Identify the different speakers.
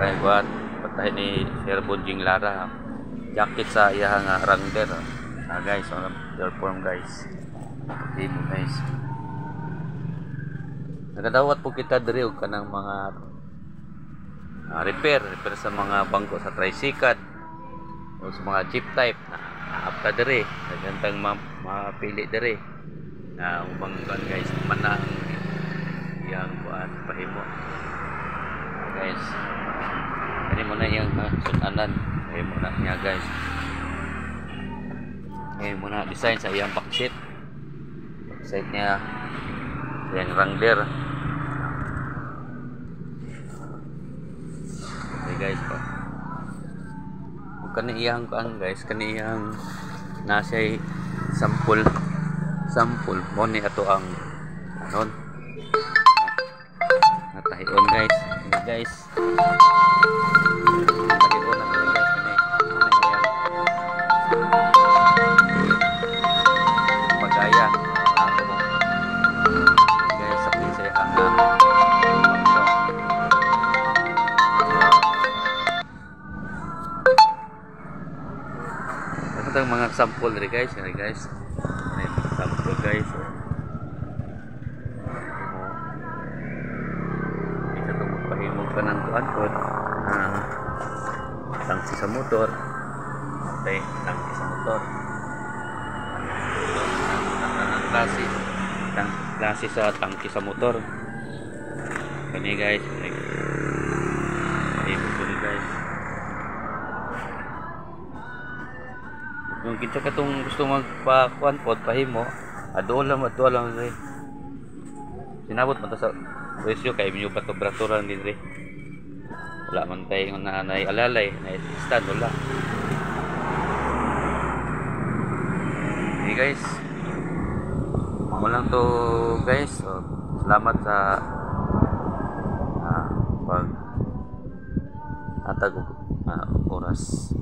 Speaker 1: kay kuan patay ni Sir Bonjing Lara jacket sa iyang Wrangler guys on perform guys demo guys nagadawat po kita diri og kanang mga repair sa mga bangko sa tricycle o sa mga jeep type na apta diri gantang mapili diri na umanggan guys manang yang kuan pahimo guys kani mo na yang sunanan ay mo na niya guys ay mo na design sa iyang backseat niya yang Wrangler okay guys po kani iyang kuan guys kani iyang nasay sample mo ni ato ang anon natahion guys guys natahion na guys kani magaya guys sa pisay ang mga sample rin guys sample guys isa itong magpahimog ka ng kuan tangsi sa motor okay tangsi sa motor klase sa tangki sa motor kani guys pahimog ko guys yung kita katong gusto magpa-kuan pod pahimo adto lang rin sinabot man ta sa presyo kay inyo pa to braturan din rin wala man tay na alalay na stand wala hey guys mo lang to guys so, salamat sa pag atag oras